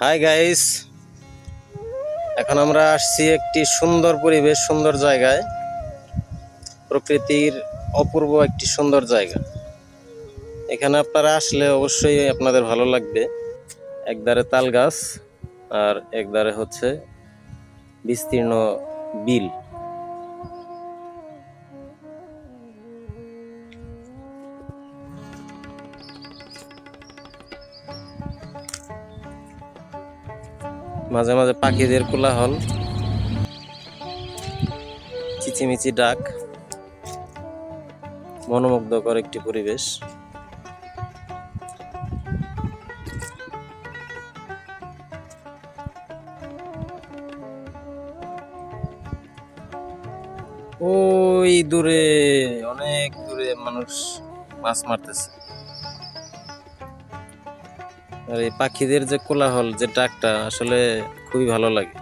Hi guys, এখন আমরা আসছি একটি সুন্দর পরিবেশ, সুন্দর জায়গায়, প্রকৃতির অপূর্ব একটি সুন্দর জায়গা। এখানে আপনারা আসলে অবশ্যই আপনাদের ভালো লাগবে। একধারে তাল গাছ আর একধারে হচ্ছে বিস্তীর্ণ বিল। মাঝে মাঝে পাখিদের কোলাহল, চিচিমিচি ডাক, মনোমুগ্ধকর একটি পরিবেশ। ওই দূরে, অনেক দূরে মানুষ মাছ মারতেছে। আর এই পাখিদের যে কোলাহল, যে ডাকটা আসলে খুবই ভালো লাগে।